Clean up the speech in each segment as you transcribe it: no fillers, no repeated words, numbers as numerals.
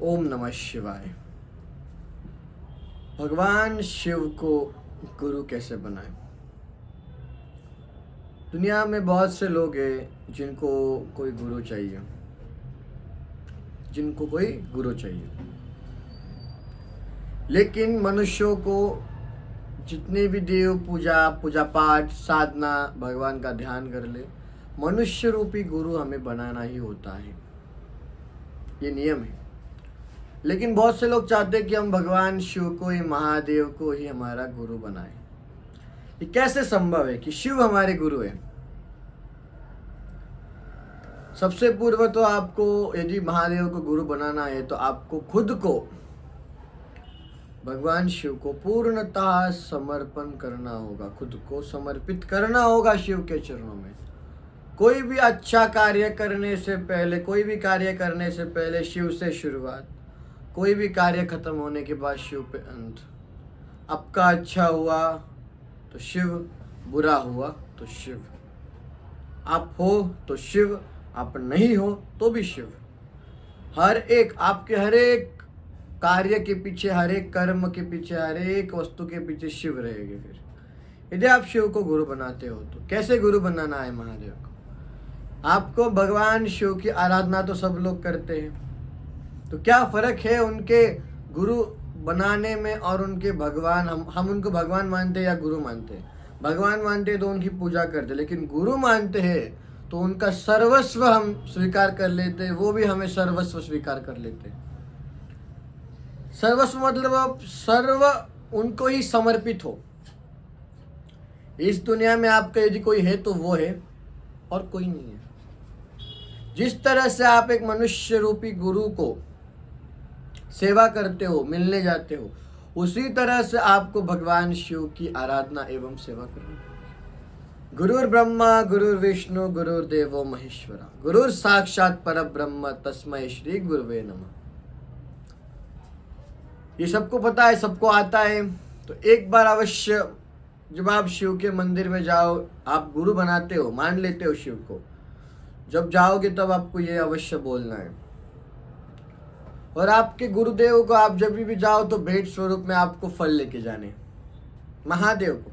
ओम नमः शिवाय। भगवान शिव को गुरु कैसे बनाएं? दुनिया में बहुत से लोग हैं जिनको कोई गुरु चाहिए, लेकिन मनुष्यों को जितने भी देव पूजा पाठ साधना भगवान का ध्यान कर ले, मनुष्य रूपी गुरु हमें बनाना ही होता है। ये नियम है। लेकिन बहुत से लोग चाहते हैं कि हम भगवान शिव को ही, महादेव को ही हमारा गुरु बनाएं। ये कैसे संभव है कि शिव हमारे गुरु है? सबसे पूर्व तो आपको यदि महादेव को गुरु बनाना है तो आपको खुद को भगवान शिव को पूर्णतः समर्पण करना होगा, खुद को समर्पित करना होगा शिव के चरणों में। कोई भी अच्छा कार्य करने से पहले शिव से शुरुआत, कोई भी कार्य खत्म होने के बाद शिव पे अंत। आपका अच्छा हुआ तो शिव, बुरा हुआ तो शिव। आप हो तो शिव, आप नहीं हो तो भी शिव। आपके हर एक कार्य के पीछे, हर एक कर्म के पीछे, हर एक वस्तु के पीछे शिव रहेंगे। फिर यदि आप शिव को गुरु बनाते हो तो कैसे गुरु बनाना है महादेव को? आपको भगवान शिव की आराधना तो सब लोग करते हैं, तो क्या फर्क है उनके गुरु बनाने में और उनके भगवान? हम उनको भगवान मानते हैं या गुरु मानते हैं? भगवान मानते हैं तो उनकी पूजा करते, लेकिन गुरु मानते हैं तो उनका सर्वस्व हम स्वीकार कर लेते हैं, वो भी हमें सर्वस्व स्वीकार कर लेते हैं। सर्वस्व मतलब आप सर्व उनको ही समर्पित हो। इस दुनिया में आपका यदि कोई है तो वो है और कोई नहीं है। जिस तरह से आप एक मनुष्य रूपी गुरु को सेवा करते हो, मिलने जाते हो, उसी तरह से आपको भगवान शिव की आराधना एवं सेवा करनी है। गुरुर् ब्रह्मा गुरुर्विष्णु गुरुर्देवो महेश्वरा, गुरुर साक्षात परब्रह्म तस्मै श्री गुरुवे नमः। ये सबको पता है, सबको आता है। तो एक बार अवश्य जब आप शिव के मंदिर में जाओ, आप गुरु बनाते हो, मान लेते हो शिव को, जब जाओगे तब आपको ये अवश्य बोलना है। और आपके गुरुदेव को आप जब भी जाओ तो भेंट स्वरूप में आपको फल लेके जाने। महादेव को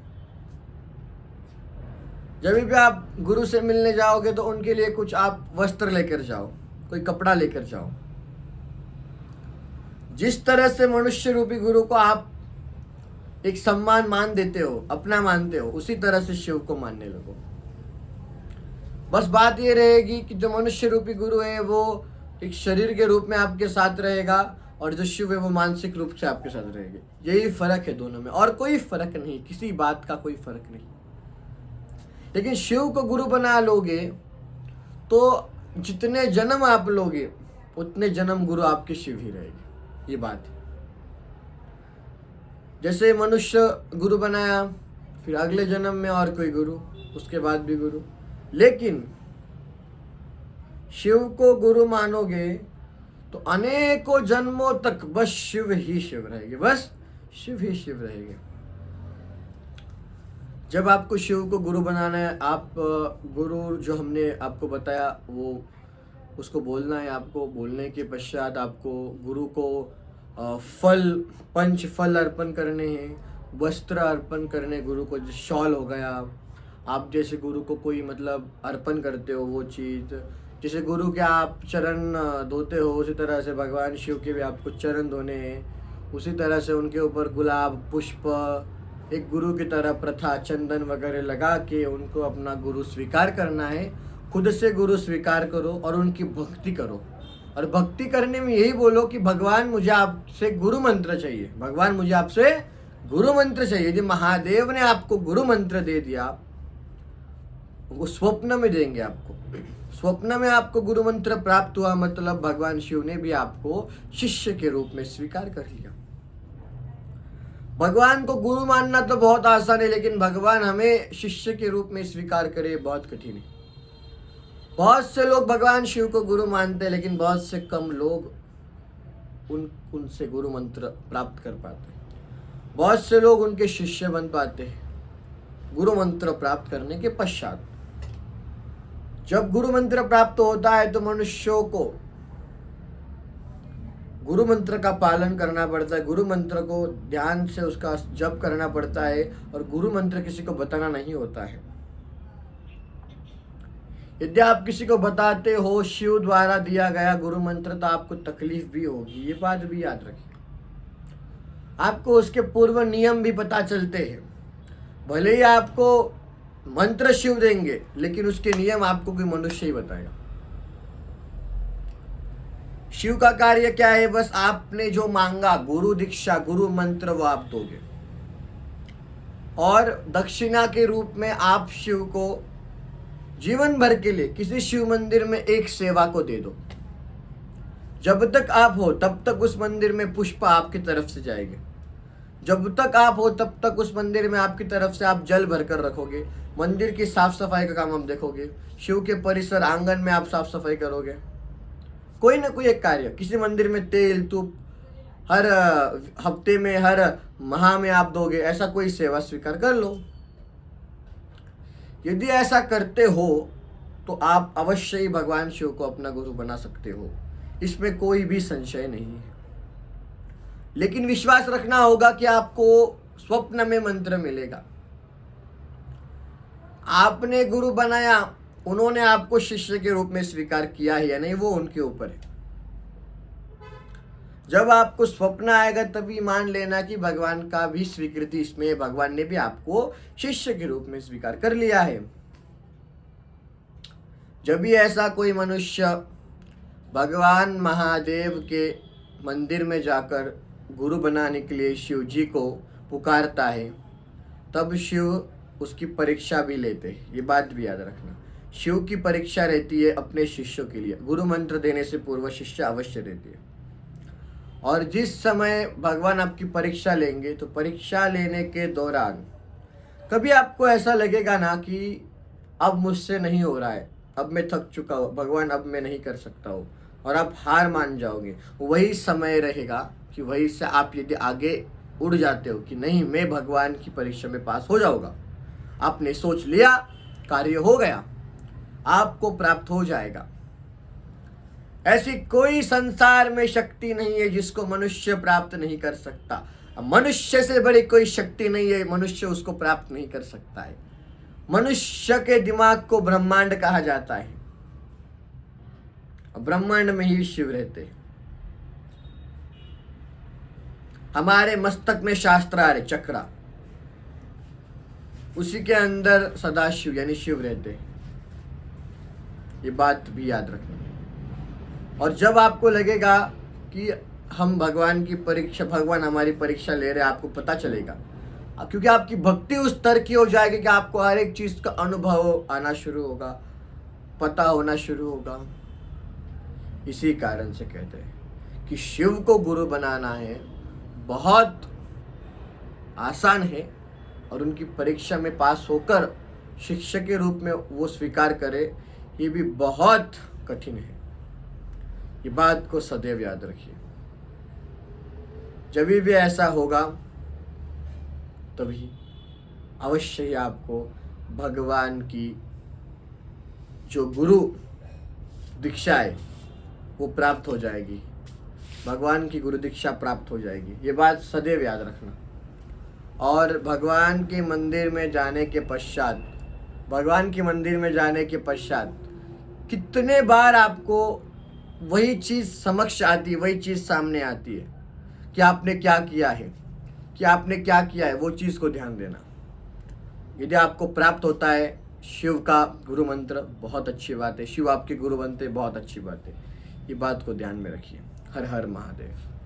जब भी आप गुरु से मिलने जाओगे तो उनके लिए कुछ आप वस्त्र लेकर जाओ, कोई कपड़ा लेकर जाओ। जिस तरह से मनुष्य रूपी गुरु को आप एक सम्मान मान देते हो, अपना मानते हो, उसी तरह से शिव को मानने लगो। बस बात ये रहेगी कि जो मनुष्य रूपी गुरु है वो एक शरीर के रूप में आपके साथ रहेगा और जो शिव है वो मानसिक रूप से आपके साथ रहेगा। यही फर्क है दोनों में, और कोई फर्क नहीं, किसी बात का कोई फर्क नहीं। लेकिन शिव को गुरु बना लोगे तो जितने जन्म आप लोगे उतने जन्म गुरु आपके शिव ही रहेगी। ये बात है। जैसे मनुष्य गुरु बनाया, फिर अगले जन्म में और कोई गुरु, उसके बाद भी गुरु। लेकिन शिव को गुरु मानोगे तो अनेकों जन्मों तक बस शिव ही शिव रहेंगे, बस शिव ही शिव रहेंगे। जब आपको शिव को गुरु बनाना है, आप गुरु जो हमने आपको बताया वो उसको बोलना है। आपको बोलने के पश्चात आपको गुरु को पंच फल अर्पण करने हैं, वस्त्र अर्पण करने, गुरु को शॉल हो गया, आप जैसे गुरु को कोई मतलब अर्पण करते हो वो चीज़, जैसे गुरु के आप चरण धोते हो उसी तरह से भगवान शिव के भी आपको चरण धोने हैं। उसी तरह से उनके ऊपर गुलाब, पुष्प, एक गुरु की तरह प्रथा, चंदन वगैरह लगा के उनको अपना गुरु स्वीकार करना है। खुद से गुरु स्वीकार करो और उनकी भक्ति करो। और भक्ति करने में यही बोलो कि भगवान मुझे आपसे गुरु मंत्र चाहिए, भगवान मुझे आपसे गुरु मंत्र चाहिए। यदि महादेव ने आपको गुरु मंत्र दे दिया, वो स्वप्न में देंगे आपको। स्वप्न में आपको गुरु मंत्र प्राप्त हुआ मतलब भगवान शिव ने भी आपको शिष्य के रूप में स्वीकार कर लिया। भगवान को गुरु मानना तो बहुत आसान है, लेकिन भगवान हमें शिष्य के रूप में स्वीकार करे बहुत कठिन है। बहुत से लोग भगवान शिव को गुरु मानते हैं, लेकिन बहुत से कम लोग उनसे गुरु मंत्र प्राप्त कर पाते हैं। बहुत से लोग उनके शिष्य बन पाते हैं गुरु मंत्र प्राप्त करने के पश्चात। जब गुरु मंत्र प्राप्त होता है तो मनुष्यों को गुरु मंत्र का पालन करना पड़ता है, गुरु मंत्र को ध्यान से उसका जप करना पड़ता है, और गुरु मंत्र किसी को बताना नहीं होता है। यदि आप किसी को बताते हो शिव द्वारा दिया गया गुरु मंत्र तो आपको तकलीफ भी होगी, ये बात भी याद रखिए। आपको उसके पूर्व नियम भी पता चलते हैं। भले ही आपको मंत्र शिव देंगे लेकिन उसके नियम आपको कोई मनुष्य ही बताएगा। शिव का कार्य क्या है? बस आपने जो मांगा गुरु दीक्षा, गुरु मंत्र, वो आप दोगे, और दक्षिणा के रूप में आप शिव को जीवन भर के लिए किसी शिव मंदिर में एक सेवा को दे दो। जब तक आप हो तब तक उस मंदिर में पुष्प आपकी तरफ से जाएंगे, जब तक आप हो तब तक उस मंदिर में आपकी तरफ से आप जल भरकर रखोगे, मंदिर की साफ सफाई का काम आप देखोगे, शिव के परिसर आंगन में आप साफ सफाई करोगे, कोई ना कोई एक कार्य, किसी मंदिर में तेल तूप हर हफ्ते में, हर माह में आप दोगे, ऐसा कोई सेवा स्वीकार कर लो। यदि ऐसा करते हो तो आप अवश्य ही भगवान शिव को अपना गुरु बना सकते हो, इसमें कोई भी संशय नहीं है। लेकिन विश्वास रखना होगा कि आपको स्वप्न में मंत्र मिलेगा। आपने गुरु बनाया, उन्होंने आपको शिष्य के रूप में स्वीकार किया है या नहीं, वो उनके ऊपर है। जब आपको स्वप्न आएगा तभी मान लेना कि भगवान का भी स्वीकृति इसमें, भगवान ने भी आपको शिष्य के रूप में स्वीकार कर लिया है। जब भी ऐसा कोई मनुष्य भगवान महादेव के मंदिर में जाकर गुरु बनाने के लिए शिव जी को पुकारता है, तब शिव उसकी परीक्षा भी लेते हैं। ये बात भी याद रखना, शिव की परीक्षा रहती है अपने शिष्यों के लिए। गुरु मंत्र देने से पूर्व शिष्य अवश्य देती है। और जिस समय भगवान आपकी परीक्षा लेंगे तो परीक्षा लेने के दौरान कभी आपको ऐसा लगेगा ना कि अब मुझसे नहीं हो रहा है, अब मैं थक चुका हूँ, भगवान अब मैं नहीं कर सकता हूँ, और आप हार मान जाओगे। वही समय रहेगा कि वहीं से आप यदि आगे उड़ जाते हो कि नहीं, मैं भगवान की परीक्षा में पास हो जाऊंगा, आपने सोच लिया, कार्य हो गया, आपको प्राप्त हो जाएगा। ऐसी कोई संसार में शक्ति नहीं है जिसको मनुष्य प्राप्त नहीं कर सकता। मनुष्य से बड़ी कोई शक्ति नहीं है, मनुष्य उसको प्राप्त नहीं कर सकता है। मनुष्य के दिमाग को ब्रह्मांड कहा जाता है, ब्रह्मांड में ही शिव रहते हैं। हमारे मस्तक में शास्त्रार्थ चक्रा, उसी के अंदर सदाशिव यानी शिव रहते हैं। ये बात भी याद रखना। और जब आपको लगेगा कि हम भगवान की परीक्षा, भगवान हमारी परीक्षा ले रहे हैं, आपको पता चलेगा, क्योंकि आपकी भक्ति उस स्तर की हो जाएगी कि आपको हर एक चीज का अनुभव आना शुरू होगा, पता होना शुरू होगा। इसी कारण से कहते हैं कि शिव को गुरु बनाना है बहुत आसान है, और उनकी परीक्षा में पास होकर शिक्षक के रूप में वो स्वीकार करे, ये भी बहुत कठिन है। ये बात को सदैव याद रखिए। जब भी ऐसा होगा तभी अवश्य ही आपको भगवान की जो गुरु दीक्षा है वो प्राप्त हो जाएगी, भगवान की गुरु दीक्षा प्राप्त हो जाएगी। ये बात सदैव याद रखना। और भगवान के मंदिर में जाने के पश्चात, भगवान के मंदिर में जाने के पश्चात कितने बार आपको वही चीज़ समक्ष आती है, वही चीज़ सामने आती है कि आपने क्या किया है, कि आपने क्या किया है, वो चीज़ को ध्यान देना। यदि आपको प्राप्त होता है शिव का गुरु मंत्र, बहुत अच्छी बात है। शिव आपके गुरु बनते, बहुत अच्छी बात है। ये बात को ध्यान में रखिए। हर हर महादेव।